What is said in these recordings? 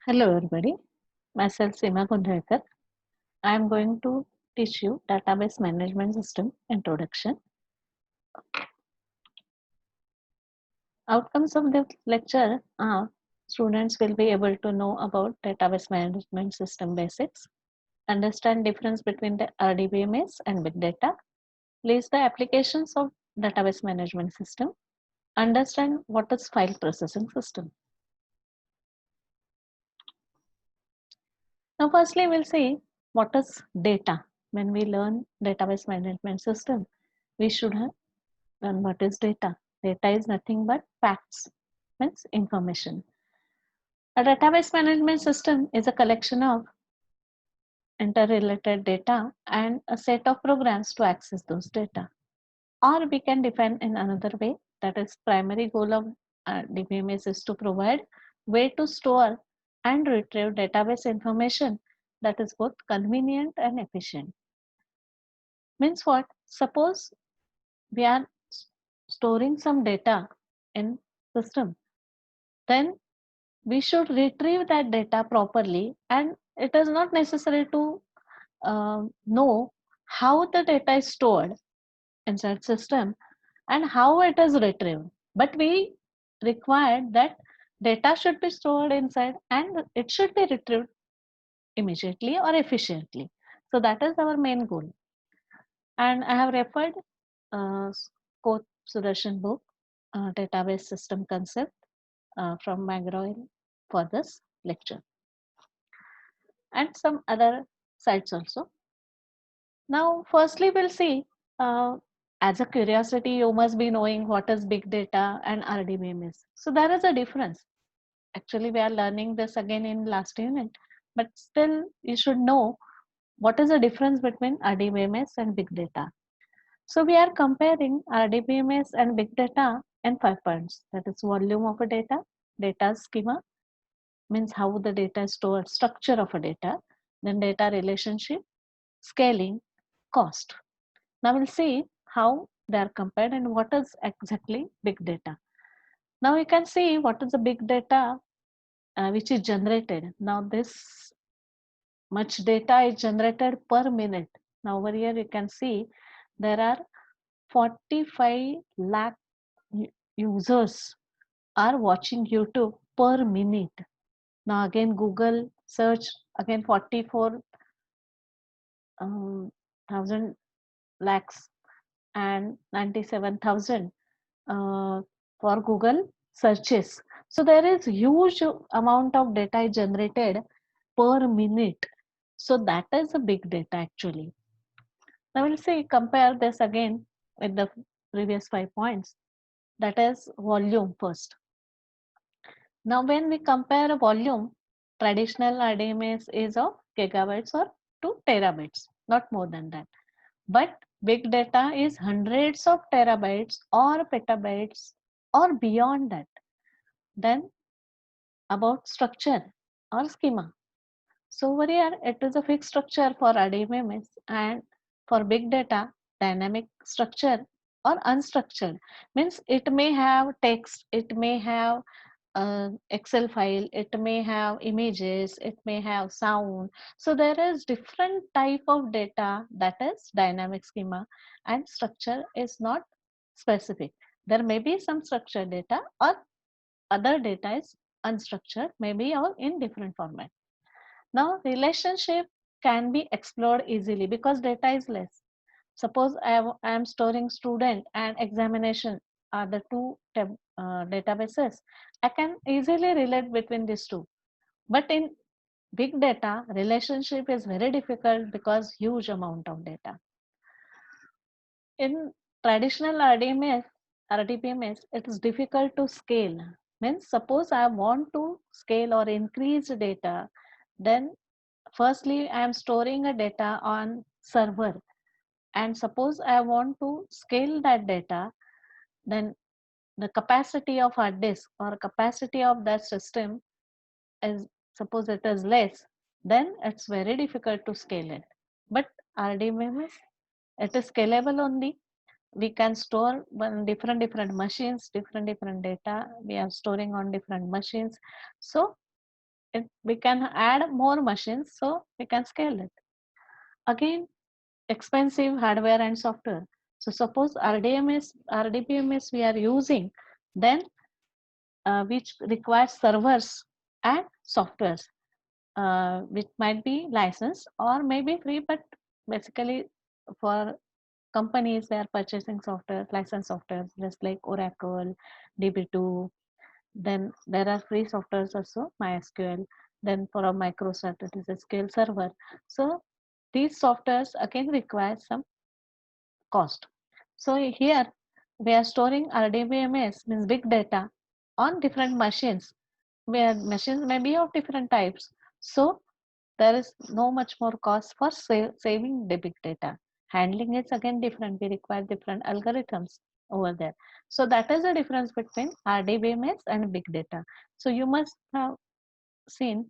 Hello everybody, myself Seema Kundrekar. I am going to teach you Database Management System Introduction. Outcomes of the lecture are students will be able to know about Database Management System basics, understand difference between the RDBMS and Big Data, list the applications of Database Management System, understand what is file processing system. Now firstly we'll see what is data. When we learn Database Management System, we should have and what is data? Data is nothing but facts, means information. A database management system is a collection of interrelated data and a set of programs to access those data. Or we can define in another way, that is primary goal of DBMS is to provide way to store and retrieve database information that is both convenient and efficient. Means what? Suppose we are storing some data in system, then we should retrieve that data properly, and it is not necessary to know how the data is stored inside system and how it is retrieved, but we require that data should be stored inside and it should be retrieved immediately or efficiently. So that is our main goal, and I have referred Koth Sudarshan book, database system concept, from McGraw for this lecture, and some other sites also. Now, firstly, we'll see, as a curiosity, you must be knowing what is big data and RDBMS. So there is a difference. Actually, we are learning this again in last unit, but still you should know what is the difference between RDBMS and big data. So we are comparing RDBMS and big data in 5 points. That is volume of a data schema, means how the data is stored, structure of a data, then data relationship, scaling, cost. Now we'll see how they are compared and what is exactly big data. Now you can see what is the big data which is generated. Now this much data is generated per minute. Now over here you can see there are 45 lakh users are watching YouTube per minute. Now again Google search, again 44 thousand lakhs and 97,000 for Google searches. So there is huge amount of data generated per minute. So that is a big data actually. Now we'll see, compare this again with the previous 5 points. That is volume first. Now when we compare a volume, traditional RDMS is of gigabytes or 2 terabytes, not more than that. But big data is hundreds of terabytes or petabytes or beyond that. Then about structure or schema. So over here it is a fixed structure for RDMS, and for big data dynamic structure or unstructured, means it may have text, it may have Excel file, it may have images, it may have sound. So there is different type of data, that is dynamic schema, and structure is not specific. There may be some structured data or other data is unstructured, maybe or in different format. Now relationship can be explored easily because data is less. Suppose I am storing student and examination are the two databases. I can easily relate between these two. But in big data, relationship is very difficult because huge amount of data. In traditional RDBMS, it is difficult to scale. Means suppose I want to scale or increase data, then firstly I am storing a data on server, and suppose I want to scale that data, then the capacity of hard disk or capacity of that system is, suppose it is less, then it's very difficult to scale it. But RDBMS, it is scalable only. We can store on different machines, different data we are storing on different machines. So we can add more machines, so we can scale it. Again, expensive hardware and software. So suppose RDBMS we are using, then which requires servers and softwares, which might be licensed or maybe free, but basically for companies they are purchasing software, licensed software, just like Oracle, DB2. Then there are free softwares also, MySQL. Then for a Microsoft, it is a SQL Server. So these softwares again require some cost. So here we are storing RDBMS, means big data, on different machines, where machines may be of different types. So there is no much more cost for saving the big data. Handling is again different. We require different algorithms over there. So that is the difference between RDBMS and big data. So you must have seen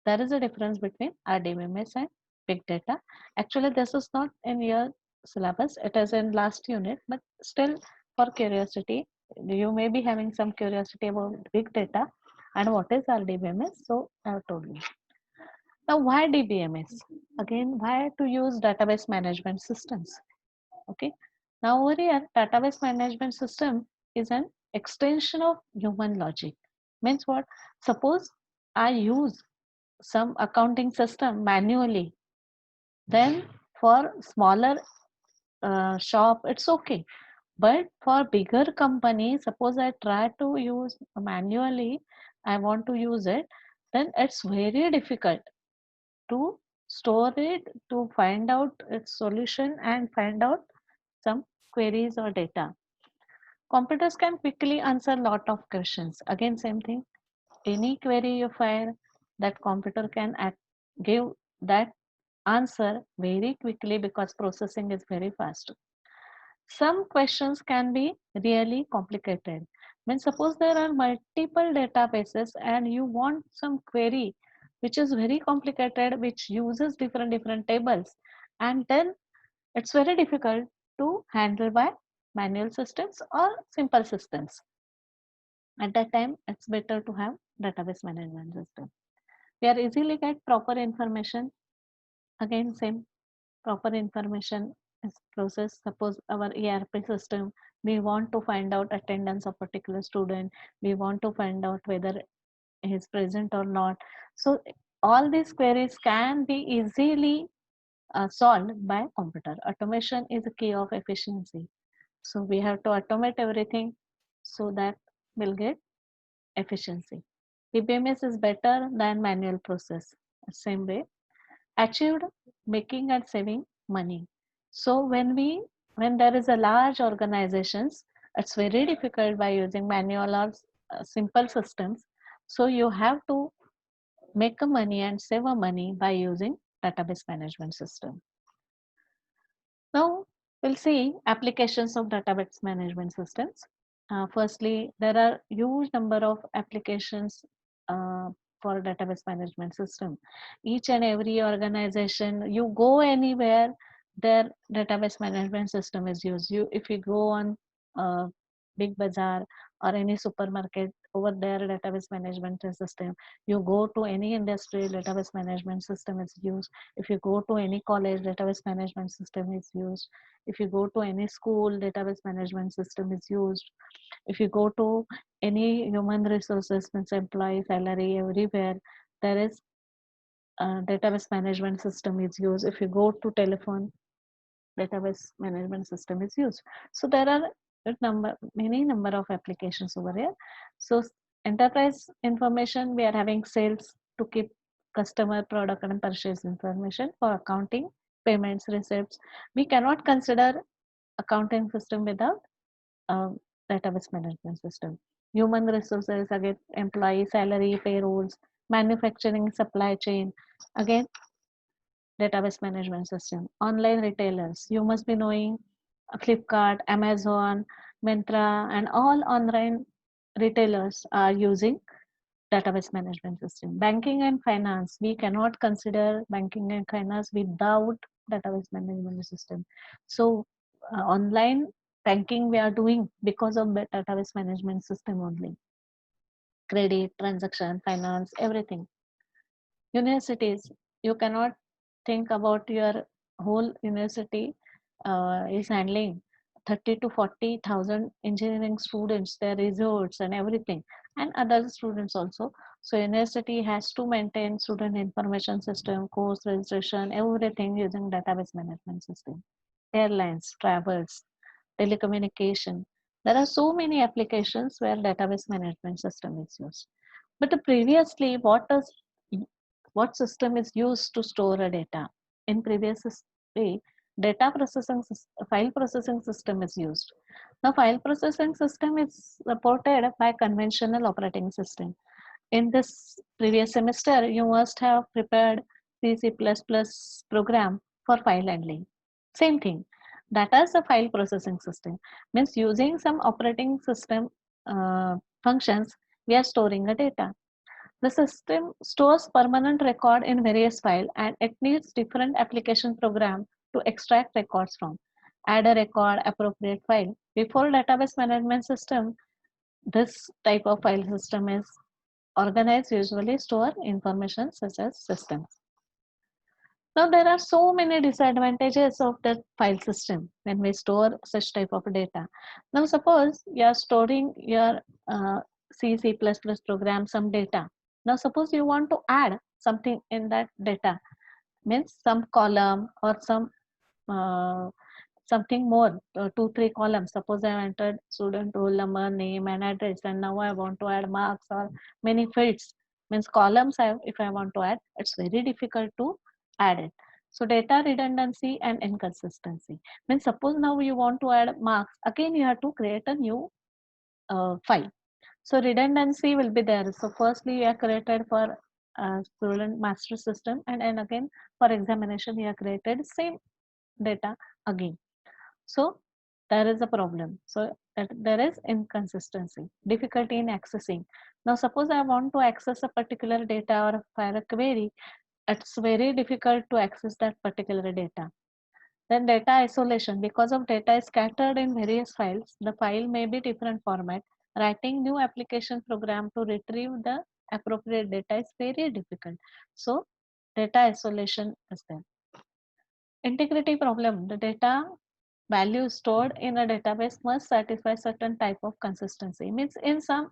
there is a difference between RDBMS and big data. Actually, this is not in your syllabus. It is in last unit, but still for curiosity, you may be having some curiosity about big data and what is RDBMS. So I have told you. Now, why DBMS? Again, why to use database management systems? Okay. Now, over here, database management system is an extension of human logic. Means what? Suppose I use some accounting system manually, then for smaller shop, it's okay. But for bigger companies, suppose I try to use manually, I want to use it, then it's very difficult to store it, to find out its solution and find out some queries or data. Computers can quickly answer lot of questions. Again, same thing. Any query you fire, that computer can give that answer very quickly because processing is very fast. Some questions can be really complicated. When suppose there are multiple databases and you want some query which is very complicated, which uses different tables, and then it's very difficult to handle by manual systems or simple systems. At that time, it's better to have database management system. We are easily get proper information. Again, same proper information is processed. Suppose our ERP system, we want to find out attendance of particular student. We want to find out whether he is present or not. So all these queries can be easily solved by computer. Automation is the key of efficiency. So we have to automate everything so that we'll get efficiency. DBMS is better than manual process. Same way, achieved making and saving money. So when there is a large organizations, it's very difficult by using manual or simple systems. So you have to make a money and save a money by using database management system. Now we'll see applications of database management systems. Firstly, there are huge number of applications for database management system. Each and every organization, you go anywhere, their database management system is used. If you go on Big Bazaar or any supermarket, over there database management system. You go to any industry, database management system is used. If you go to any college, database management system is used. If you go to any school, database management system is used. If you go to any human resources, means employee salary, everywhere there is database management system is used. If you go to telephone, database management system is used. So there are many number of applications over here. So enterprise information, we are having sales to keep customer, product and purchase information. For accounting, payments, receipts, we cannot consider accounting system without database management system. Human resources, again employee salary, payrolls, manufacturing, supply chain, again database management system. Online retailers, you must be knowing Flipkart, Amazon, Myntra, and all online retailers are using database management system. Banking and finance, we cannot consider banking and finance without database management system. So online banking we are doing because of the database management system only. Credit, transaction, finance, everything. universities, you cannot think about your whole university is handling 30 to 40,000 engineering students, their results and everything, and other students also. So university has to maintain student information system, course registration, everything using database management system. Airlines, travels, telecommunication. There are so many applications where database management system is used. But previously, what system is used to store a data? In previous way, file processing system is used. Now, file processing system is supported by conventional operating system. In this previous semester, you must have prepared C++ program for file handling. Same thing. That is a file processing system. Means using some operating system functions, we are storing a data. The system stores permanent record in various files and it needs different application program to extract records from. Add a record, appropriate file. Before database management system, this type of file system is organized, usually store information such as systems. Now there are so many disadvantages of the file system when we store such type of data. Now suppose you are storing your C++ program, some data. Now suppose you want to add something in that data, means some column or some uh, something more, 2 3 columns. Suppose I have entered student roll number, name and address, and now I want to add marks or many fields, means columns. If I want to add, it's very difficult to add it. So data redundancy and inconsistency, means suppose now you want to add marks, again you have to create a new file. So redundancy will be there. So firstly you are created for student master system, and again for examination you are created same data again. So there is a problem. So that there is inconsistency, difficulty in accessing. Now suppose I want to access a particular data or file a query, it's very difficult to access that particular data. Then data isolation, because of data is scattered in various files, the file may be different format. Writing new application program to retrieve the appropriate data is very difficult. So data isolation is there. Integrity problem, the data value stored in a database must satisfy certain type of consistency. Means in some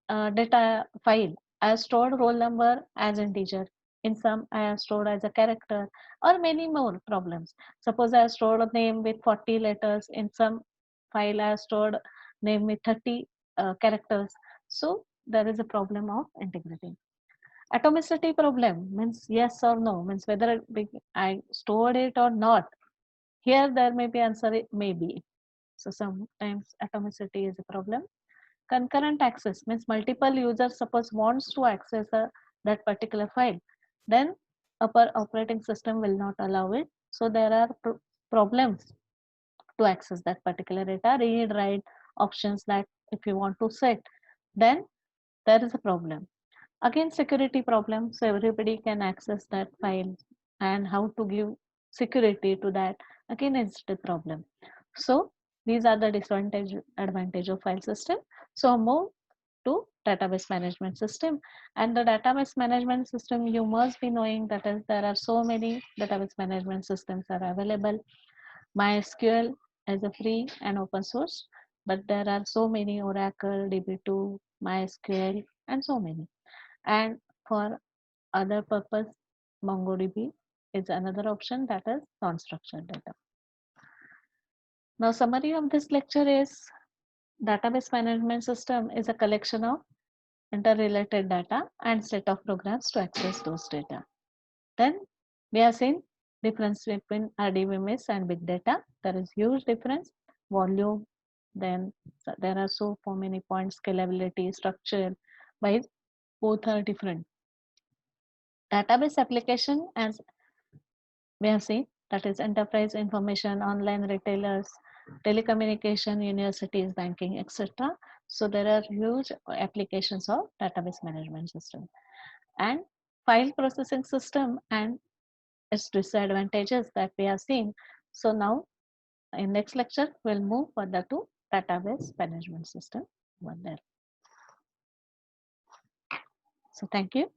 data file, I have stored roll number as integer. In some, I have stored as a character, or many more problems. Suppose I have stored a name with 40 letters. In some file, I have stored name with 30 characters. So there is a problem of integrity. Atomicity problem means yes or no, means whether I stored it or not. Here there may be answer maybe. So sometimes atomicity is a problem. Concurrent access means multiple users suppose wants to access that particular file, then upper operating system will not allow it. So there are problems to access that particular data. Read write options that if you want to set, then there is a problem. Again security problem, so everybody can access that file, and how to give security to that, again it's the problem. So these are the disadvantage advantage of file system. So move to database management system. And the database management system, you must be knowing that is there are so many database management systems are available. MySQL is a free and open source, but there are so many: Oracle, DB2, MySQL, and so many. And for other purpose, MongoDB is another option, that is non-structured data. Now summary of this lecture is database management system is a collection of interrelated data and set of programs to access those data. Then we have seen difference between RDBMS and big data. There is huge difference, volume, then there are so many points, scalability, structure, by both are different. Database application, as we have seen, that is enterprise information, online retailers, telecommunication, universities, banking, etc. So there are huge applications of database management system. And file processing system and its disadvantages that we have seen. So now in next lecture we'll move further to database management system over there. So thank you.